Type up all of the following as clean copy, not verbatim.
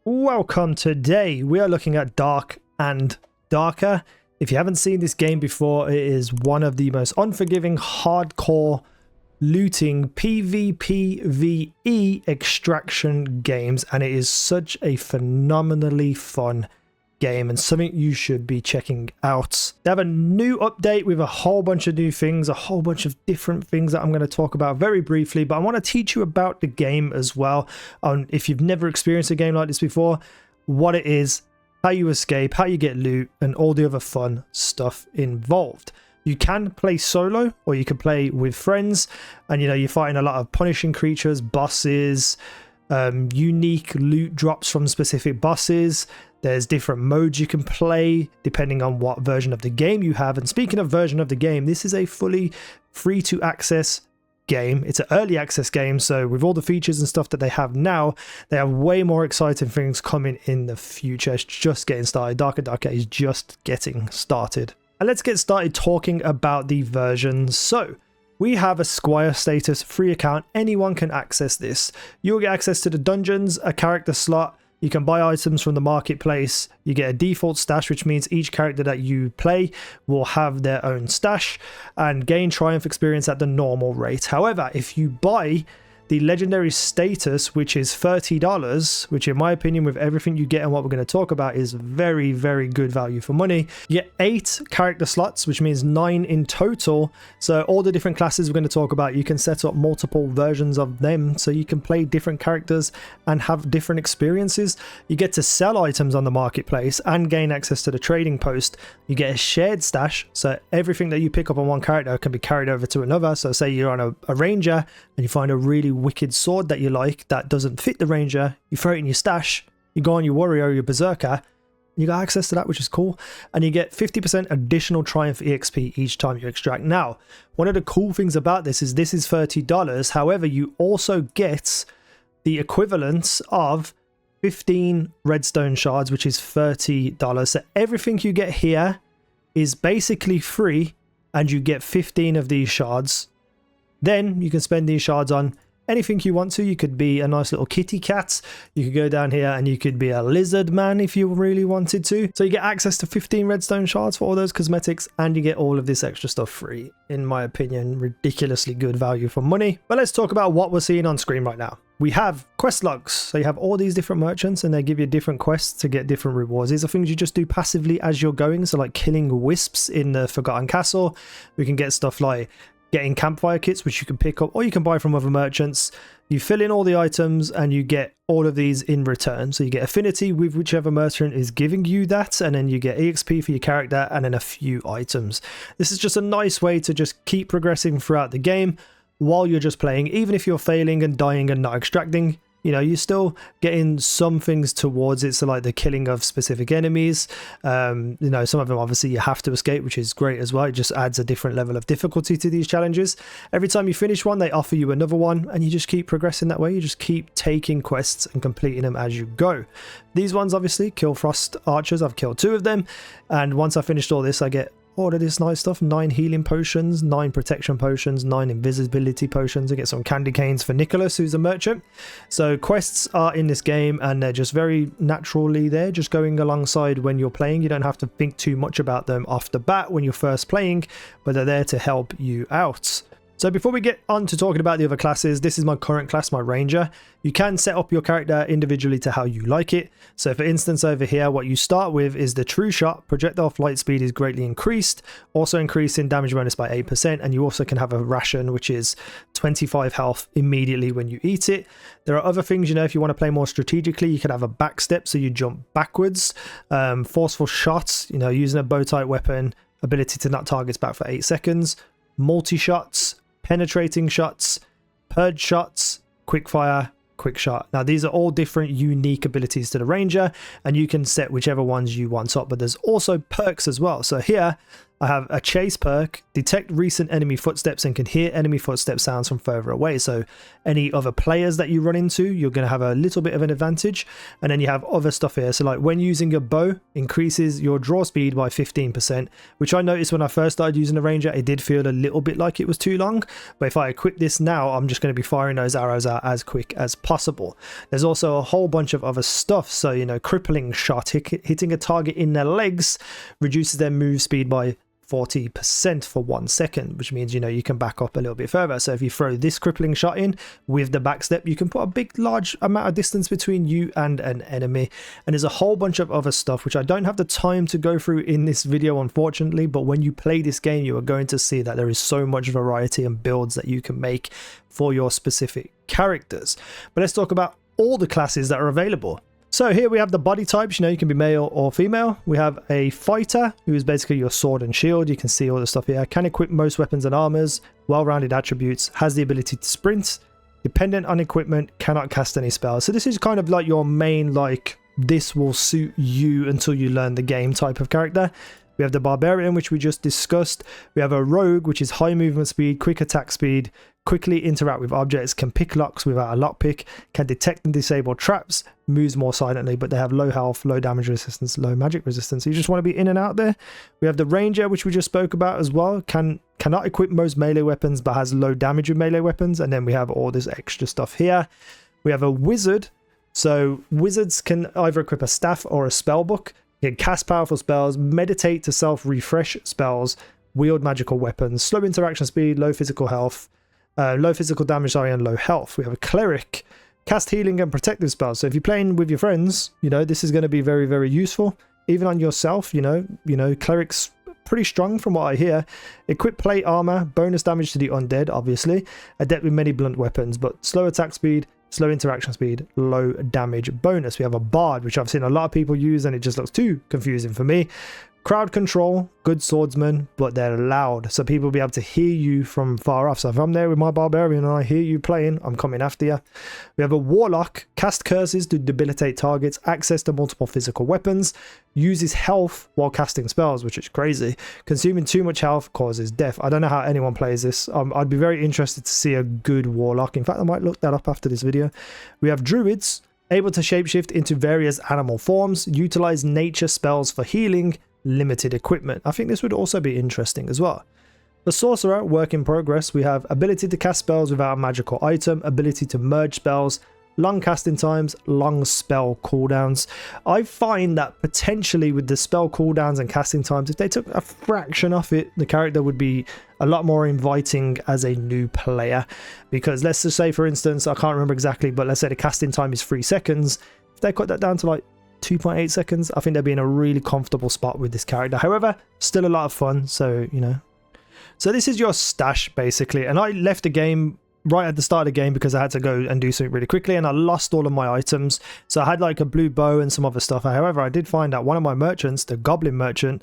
Welcome. Today we are looking at Dark and Darker. If you haven't seen this game before, it is one of the most unforgiving, hardcore looting PvPvE extraction games, and it is such a phenomenally fun game and something you should be checking out. They have a new update with a whole bunch of new things, a whole bunch of different things that I'm going to talk about very briefly, but I want to teach you about the game as well. If you've never experienced a game like this before, what it is, how you escape, how you get loot, and all the other fun stuff involved. You can play solo or you can play with friends, and you're fighting a lot of punishing creatures, bosses, unique loot drops from specific bosses. There's different modes you can play depending on what version of the game you have. And speaking of version of the game, this is a fully free to access game. It's an early access game, so with all the features and stuff that they have now, they have way more exciting things coming in the future. It's just getting started. Darker Darker is just getting started. And let's get started talking about the versions. So we have a Squire status free account. Anyone can access this. You'll get access to the dungeons, a character slot. You can buy items from the marketplace. You get a default stash, which means each character that you play will have their own stash, and gain triumph experience at the normal rate. However, if you buy the legendary status, which is $30, which in my opinion, with everything you get and what we're going to talk about, is very, very good value for money. You get 8 character slots, which means 9 in total. So all the different classes we're going to talk about, you can set up multiple versions of them, so you can play different characters and have different experiences. You get to sell items on the marketplace and gain access to the trading post. You get a shared stash, so everything that you pick up on one character can be carried over to another. So say you're on a ranger and you find a really wicked sword that you like that doesn't fit the ranger, you throw it in your stash, you go on your warrior or your berserker, you got access to that, which is cool, and you get 50% additional triumph exp each time you extract. Now, one of the cool things about this is $30. However, you also get the equivalent of 15 redstone shards, which is $30. So everything you get here is basically free, and you get 15 of these shards. Then you can spend these shards on anything you want to. You could be a nice little kitty cat. You could go down here and you could be a lizard man if you really wanted to. So you get access to 15 redstone shards for all those cosmetics, and you get all of this extra stuff free. In my opinion, ridiculously good value for money. But let's talk about what we're seeing on screen right now. We have quest logs. So you have all these different merchants and they give you different quests to get different rewards. These are things you just do passively as you're going. So like killing wisps in the Forgotten Castle. We can get stuff like getting campfire kits, which you can pick up or you can buy from other merchants. You fill in all the items and you get all of these in return. So you get affinity with whichever merchant is giving you that, and then you get EXP for your character and then a few items. This is just a nice way to just keep progressing throughout the game while you're just playing. Even if you're failing and dying and not extracting, you're still getting some things towards it. So like the killing of specific enemies, some of them obviously you have to escape, which is great as well. It just adds a different level of difficulty to these challenges. Every time you finish one, they offer you another one, and you just keep progressing that way. You just keep taking quests and completing them as you go. These ones obviously kill frost archers. I've killed 2 of them, and once I finished all this, I get all of this nice stuff: 9 healing potions, 9 protection potions, 9 invisibility potions. I get some candy canes for Nicholas, who's a merchant. So quests are in this game, and they're just very naturally there, just going alongside when you're playing. You don't have to think too much about them off the bat when you're first playing, but they're there to help you out. So before we get on to talking about the other classes, this is my current class, my ranger. You can set up your character individually to how you like it. So for instance, over here, what you start with is the true shot. Projectile flight speed is greatly increased, also increasing damage bonus by 8%. And you also can have a ration, which is 25 health immediately when you eat it. There are other things, if you want to play more strategically, you can have a back step, so you jump backwards. Forceful shots, using a bow type weapon, ability to knock targets back for 8 seconds. Multi-shots, penetrating shots, purge shots, quickfire, quick shot. Now these are all different unique abilities to the ranger, and you can set whichever ones you want up, but there's also perks as well. So here I have a chase perk, detect recent enemy footsteps and can hear enemy footstep sounds from further away. So any other players that you run into, you're going to have a little bit of an advantage. And then you have other stuff here. So like when using your bow, increases your draw speed by 15%, which I noticed when I first started using the ranger, it did feel a little bit like it was too long. But if I equip this now, I'm just going to be firing those arrows out as quick as possible. There's also a whole bunch of other stuff. So, you know, crippling shot, hitting a target in their legs reduces their move speed by 40% for 1 second, which means, you know, you can back up a little bit further. So if you throw this crippling shot in with the backstep, you can put a large amount of distance between you and an enemy. And there's a whole bunch of other stuff which I don't have the time to go through in this video, unfortunately, but when you play this game, you are going to see that there is so much variety and builds that you can make for your specific characters. But let's talk about all the classes that are available. So here we have the body types. You know, you can be male or female. We have a fighter, who is basically your sword and shield. You can see all the stuff here. Can equip most weapons and armors, well-rounded attributes, has the ability to sprint, dependent on equipment, cannot cast any spells. So this is kind of like your main, like, this will suit you until you learn the game type of character. We have the Barbarian, which we just discussed. We have a Rogue, which is high movement speed, quick attack speed, quickly interact with objects, can pick locks without a lockpick, can detect and disable traps, moves more silently, but they have low health, low damage resistance, low magic resistance. So you just want to be in and out there. We have the Ranger, which we just spoke about as well. Cannot equip most melee weapons, but has low damage with melee weapons. And then we have all this extra stuff here. We have a Wizard. So wizards can either equip a staff or a spell book. You can cast powerful spells, meditate to self-refresh spells, wield magical weapons, slow interaction speed, low physical health, low physical damage, and low health. We have a cleric, cast healing and protective spells. So if you're playing with your friends, you know, this is going to be very, very useful. Even on yourself, you know, cleric's pretty strong from what I hear. Equip plate armor, bonus damage to the undead, obviously. Adept with many blunt weapons, but slow attack speed, slow interaction speed, low damage bonus. We have a bard, which I've seen a lot of people use and it just looks too confusing for me. Crowd control, good swordsman, but they're loud, so people will be able to hear you from far off. So if I'm there with my barbarian and I hear you playing, I'm coming after you. We have a warlock, cast curses to debilitate targets, access to multiple physical weapons, uses health while casting spells, which is crazy. Consuming too much health causes death. I don't know how anyone plays this. I'd be very interested to see a good warlock. In fact, I might look that up after this video. We have druids, able to shapeshift into various animal forms, utilize nature spells for healing, limited equipment. I think this would also be interesting as well. The sorcerer, work in progress. We have ability to cast spells without a magical item, ability to merge spells, long casting times, long spell cooldowns. I find that potentially with the spell cooldowns and casting times, if they took a fraction off it, the character would be a lot more inviting as a new player. Because let's just say, for instance, I can't remember exactly, but let's say the casting time is 3 seconds. If they cut that down to like 2.8 seconds, I think they'll be in a really comfortable spot with this character. However, still a lot of fun, so, you know. So this is your stash, basically. And I left the game right at the start of the game because I had to go and do something really quickly, and I lost all of my items. So I had like a blue bow and some other stuff. However, I did find that one of my merchants, the goblin merchant,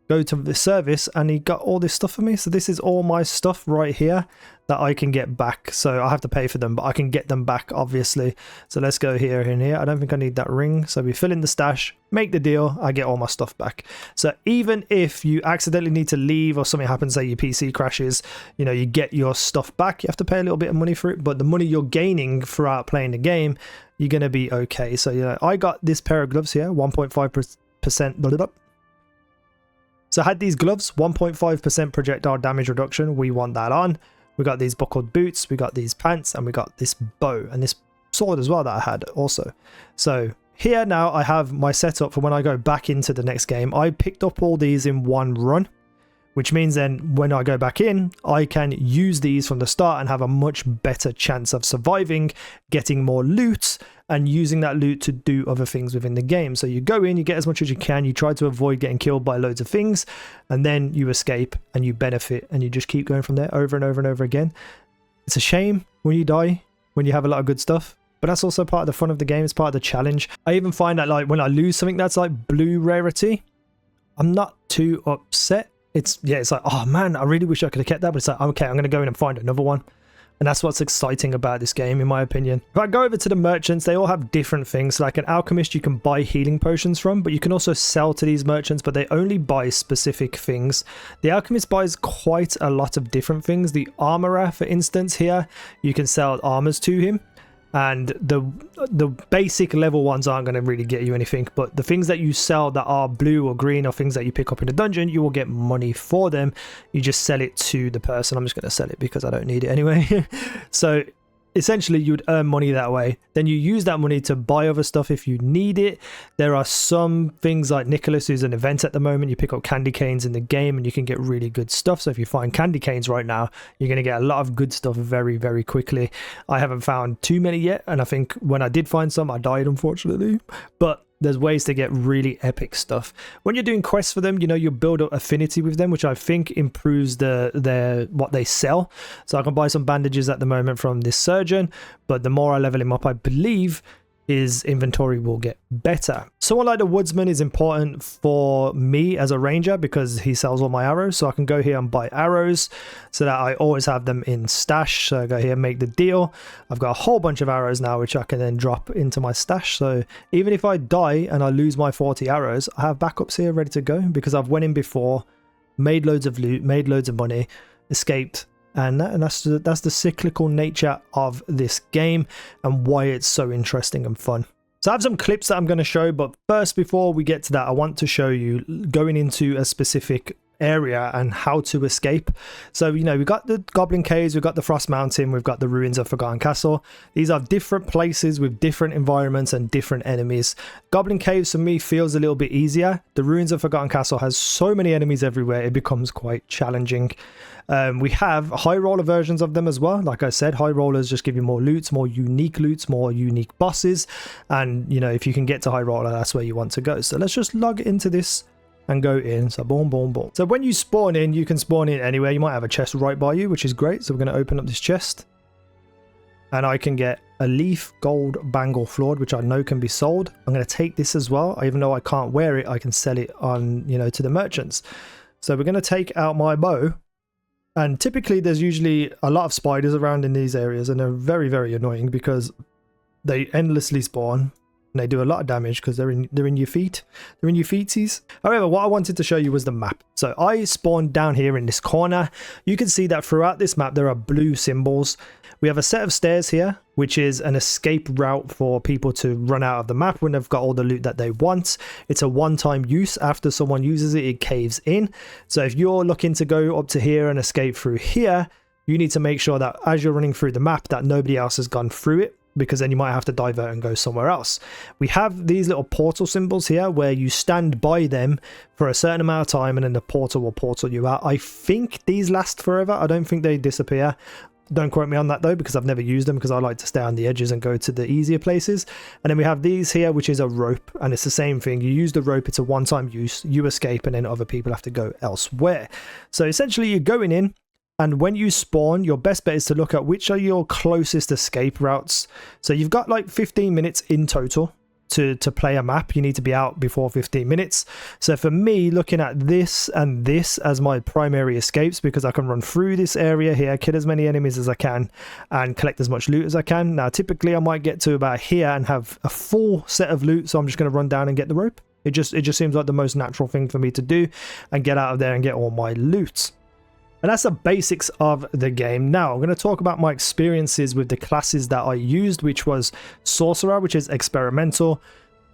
go to the service and he got all this stuff for me. So this is all my stuff right here that I can get back. So I have to pay for them, but I can get them back, obviously. So let's go here and here. I don't think I need that ring. So we fill in the stash, make the deal, I get all my stuff back. So even if you accidentally need to leave or something happens, say your PC crashes, you know, you get your stuff back. You have to pay a little bit of money for it, but the money you're gaining throughout playing the game, you're going to be okay. So, you know, I got this pair of gloves here, 1.5%. So I had these gloves, 1.5% projectile damage reduction. We want that on. We got these buckled boots, we got these pants, and we got this bow and this sword as well that I had also. So here now I have my setup for when I go back into the next game. I picked up all these in one run, which means then when I go back in, I can use these from the start and have a much better chance of surviving, getting more loot, and using that loot to do other things within the game. So you go in, you get as much as you can, you try to avoid getting killed by loads of things, and then you escape and you benefit, and you just keep going from there over and over and over again. It's a shame when you die, when you have a lot of good stuff, but that's also part of the fun of the game. It's part of the challenge. I even find that like when I lose something that's like blue rarity, I'm not too upset. It's like, oh man, I really wish I could have kept that, but it's like, okay, I'm going to go in and find another one. And that's what's exciting about this game, in my opinion. If I go over to the merchants, they all have different things. Like an alchemist, you can buy healing potions from, but you can also sell to these merchants, but they only buy specific things. The alchemist buys quite a lot of different things. The armorer, for instance, here, you can sell armors to him. And the basic level ones aren't going to really get you anything, but the things that you sell that are blue or green or things that you pick up in the dungeon, you will get money for them. You just sell it to the person. I'm just going to sell it because I don't need it anyway. So essentially you'd earn money that way. Then you use that money to buy other stuff if you need it. There are some things like Nicholas, who's an event at the moment. You pick up candy canes in the game and you can get really good stuff. So if you find candy canes right now, you're going to get a lot of good stuff very, very quickly. I haven't found too many yet, and I think when I did find some, I died, unfortunately. But there's ways to get really epic stuff. When you're doing quests for them, you know, you build up affinity with them, which I think improves their what they sell. So I can buy some bandages at the moment from this surgeon, but the more I level him up, I believe his inventory will get better. Someone like the woodsman is important for me as a ranger because he sells all my arrows. So I can go here and buy arrows so that I always have them in stash. So I go here, make the deal. I've got a whole bunch of arrows now, which I can then drop into my stash. So even if I die and I lose my 40 arrows, I have backups here ready to go because I've went in before, made loads of loot, made loads of money, escaped. And that's the cyclical nature of this game and why it's so interesting and fun. So I have some clips that I'm going to show, but first, before we get to that, I want to show you going into a specific area and how to escape. So, you know, we've got the Goblin Caves, we've got the Frost Mountain, we've got the Ruins of Forgotten Castle. These are different places with different environments and different enemies. Goblin Caves for me feels a little bit easier. The Ruins of Forgotten Castle has so many enemies everywhere, it becomes quite challenging. We have high roller versions of them as well. Like I said, high rollers just give you more loots, more unique bosses. And, you know, if you can get to high roller, that's where you want to go. So let's just log into this and go in. So boom, boom, boom. So when you spawn in, you can spawn in anywhere. You might have a chest right by you, which is great. So we're going to open up this chest. And I can get a leaf gold bangle floored, which I know can be sold. I'm going to take this as well. Even though I can't wear it, I can sell it on, you know, to the merchants. So we're going to take out my bow. And typically there's usually a lot of spiders around in these areas, and they're very, very annoying because they endlessly spawn and they do a lot of damage because they're in your feet. They're in your feetsies. However, what I wanted to show you was the map. So I spawned down here in this corner. You can see that throughout this map there are blue symbols. We have a set of stairs here, which is an escape route for people to run out of the map when they've got all the loot that they want. It's a one-time use. After someone uses it, it caves in. So if you're looking to go up to here and escape through here, you need to make sure that as you're running through the map that nobody else has gone through it, because then you might have to divert and go somewhere else. We have these little portal symbols here where you stand by them for a certain amount of time and then the portal will portal you out. I think these last forever. I don't think they disappear. Don't quote me on that though, because I've never used them because I like to stay on the edges and go to the easier places. And then we have these here, which is a rope, and it's the same thing. You use the rope, it's a one-time use, you escape, and then other people have to go elsewhere. So essentially you're going in, and when you spawn, your best bet is to look at which are your closest escape routes. So you've got like 15 minutes in total to play a map. You need to be out before 15 minutes. So for me, looking at this and this as my primary escapes, because I can run through this area here, kill as many enemies as I can, and collect as much loot as I can. Now, typically I might get to about here and have a full set of loot, so I'm just going to run down and get the rope. It just seems like the most natural thing for me to do and get out of there and get all my loot. And that's the basics of the game. Now, I'm going to talk about my experiences with the classes that I used, which was Sorcerer, which is experimental,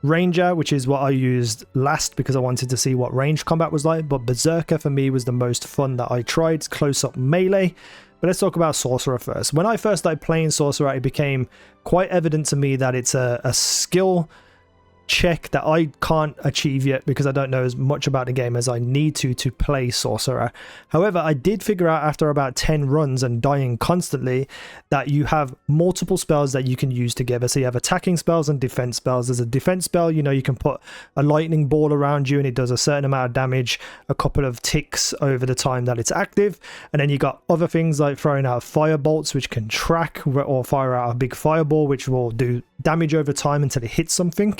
Ranger, which is what I used last because I wanted to see what range combat was like, but Berserker for me was the most fun that I tried, close-up melee. But let's talk about Sorcerer first. When I first started playing Sorcerer, it became quite evident to me that it's a skill check that I can't achieve yet because I don't know as much about the game as I need to play Sorcerer. However, I did figure out after about 10 runs and dying constantly that you have multiple spells that you can use together. So you have attacking spells and defense spells. There's a defense spell, you know, you can put a lightning ball around you and it does a certain amount of damage, a couple of ticks over the time that it's active. And then you got other things like throwing out fire bolts, which can track, or fire out a big fireball, which will do damage over time until it hits something,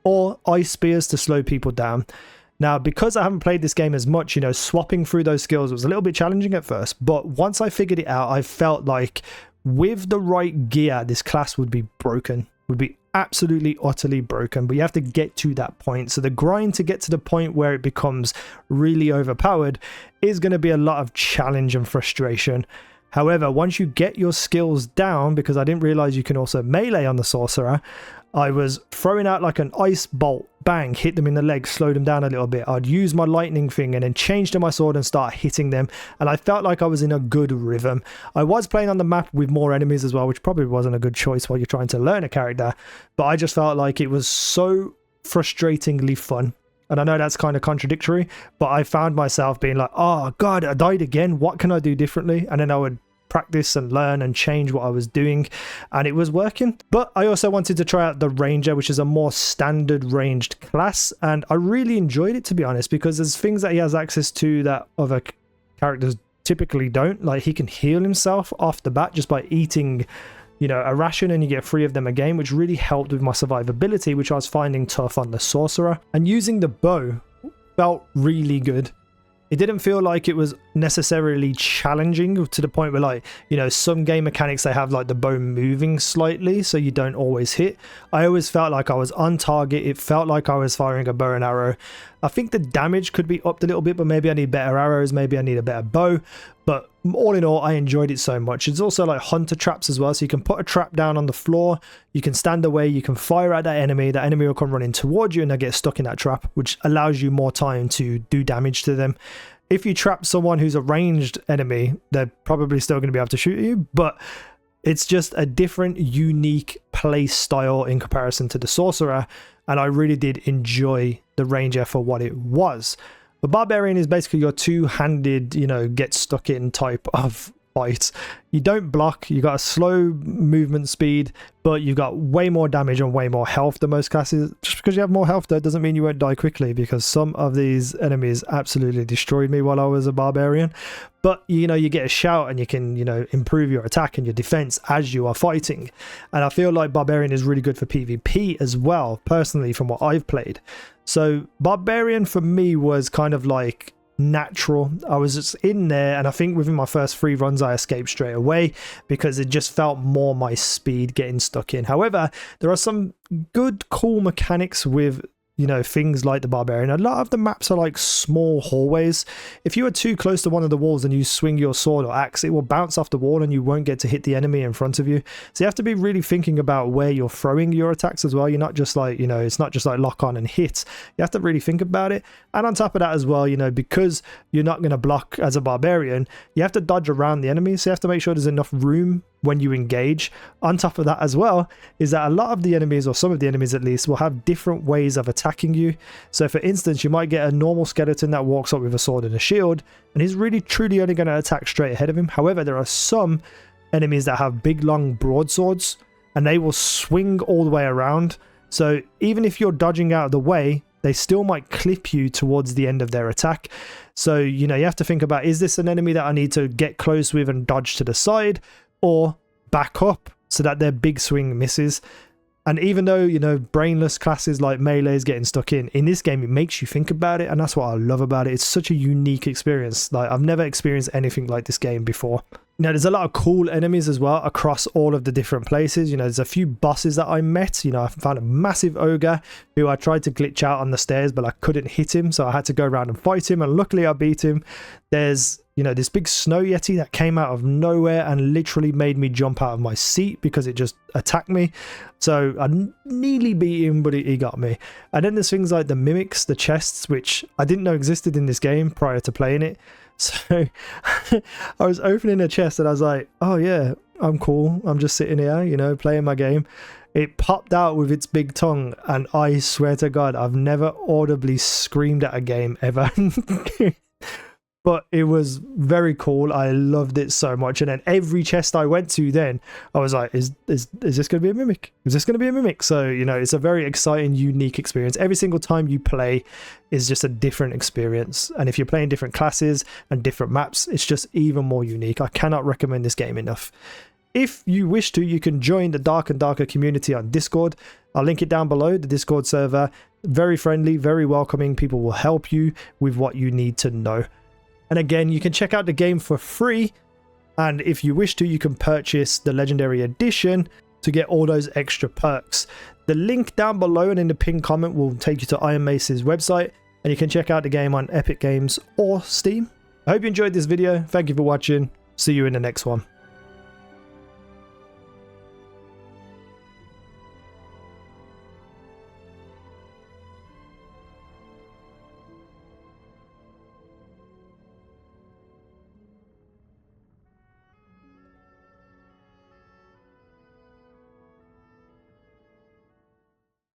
or ice spears to slow people down. Now, because I haven't played this game as much, you know, swapping through those skills was a little bit challenging at first, but once I figured it out, I felt like with the right gear, this class would be broken, would be absolutely utterly broken, but you have to get to that point. So the grind to get to the point where it becomes really overpowered is going to be a lot of challenge and frustration. However, once you get your skills down, because I didn't realize you can also melee on the sorcerer, I was throwing out like an ice bolt, bang, hit them in the leg, slow them down a little bit. I'd use my lightning thing and then change to my sword and start hitting them. And I felt like I was in a good rhythm. I was playing on the map with more enemies as well, which probably wasn't a good choice while you're trying to learn a character. But I just felt like it was so frustratingly fun. And I know that's kind of contradictory, but I found myself being like, oh God, I died again. What can I do differently? And then I would practice and learn and change what I was doing, and it was working. But I also wanted to try out the Ranger, which is a more standard ranged class, and I really enjoyed it, to be honest, because there's things that he has access to that other characters typically don't. Like, he can heal himself off the bat just by eating, you know, a ration, and you get 3 of them again, which really helped with my survivability, which I was finding tough on the sorcerer. And using the bow felt really good. It didn't feel like it was necessarily challenging to the point where, like, you know, some game mechanics, they have like the bow moving slightly so you don't always hit. I always felt like I was on target. It felt like I was firing a bow and arrow. I think the damage could be upped a little bit, but maybe I need better arrows, maybe I need a better bow. But all in all, I enjoyed it so much. It's also like hunter traps as well, so you can put a trap down on the floor, you can stand away, you can fire at that enemy will come running towards you and they get stuck in that trap, which allows you more time to do damage to them. If you trap someone who's a ranged enemy, they're probably still going to be able to shoot you, but it's just a different, unique play style in comparison to the sorcerer, and I really did enjoy the Ranger for what it was. The Barbarian is basically your two-handed, you know, get stuck in type of fight. You don't block, you got a slow movement speed, but you've got way more damage and way more health than most classes. Just because you have more health though doesn't mean you won't die quickly, because some of these enemies absolutely destroyed me while I was a barbarian. But you know, you get a shout and you can, you know, improve your attack and your defense as you are fighting. And I feel like Barbarian is really good for PvP as well, personally, from what I've played. So Barbarian for me was kind of like natural. I was just in there, and I think within my first 3 runs I escaped straight away because it just felt more my speed getting stuck in. However, there are some good cool mechanics with, you know, things like the Barbarian. A lot of the maps are like small hallways. If you are too close to one of the walls and you swing your sword or axe, it will bounce off the wall and you won't get to hit the enemy in front of you. So you have to be really thinking about where you're throwing your attacks as well. You're not just like, you know, it's not just like lock on and hit. You have to really think about it. And on top of that as well, you know, because you're not going to block as a Barbarian, you have to dodge around the enemy. So you have to make sure there's enough room when you engage. On top of that as well is that a lot of the enemies, or some of the enemies at least, will have different ways of attacking you. So for instance, you might get a normal skeleton that walks up with a sword and a shield, and he's really truly only going to attack straight ahead of him. However, there are some enemies that have big long broadswords and they will swing all the way around. So even if you're dodging out of the way, they still might clip you towards the end of their attack. So, you know, you have to think about, is this an enemy that I need to get close with and dodge to the side, or back up so that their big swing misses? And even though, you know, brainless classes like melee is getting stuck in this game, it makes you think about it, and that's what I love about it. It's such a unique experience. Like, I've never experienced anything like this game before. Now, there's a lot of cool enemies as well across all of the different places. You know, there's a few bosses that I met. You know, I found a massive ogre who I tried to glitch out on the stairs, but I couldn't hit him, so I had to go around and fight him, and luckily I beat him. There's, you know, this big snow yeti that came out of nowhere and literally made me jump out of my seat because it just attacked me. So I nearly beat him, but he got me. And then there's things like the mimics, the chests, which I didn't know existed in this game prior to playing it. So I was opening a chest and I was like, oh yeah, I'm cool. I'm just sitting here, you know, playing my game. It popped out with its big tongue, and I swear to God, I've never audibly screamed at a game ever. But it was very cool. I loved it so much. And then every chest I went to, then I was like, is this going to be a mimic? Is this going to be a mimic? So, you know, it's a very exciting, unique experience. Every single time you play is just a different experience. And if you're playing different classes and different maps, it's just even more unique. I cannot recommend this game enough. If you wish to, you can join the Dark and Darker community on Discord. I'll link it down below, the Discord server. Very friendly, very welcoming. People will help you with what you need to know. And again, you can check out the game for free And if you wish to, you can purchase the Legendary Edition to get all those extra perks. The link down below and in the pinned comment will take you to Iron Mace's website, and you can check out the game on Epic Games or Steam. I hope you enjoyed this video. Thank you for watching. See you in the next one.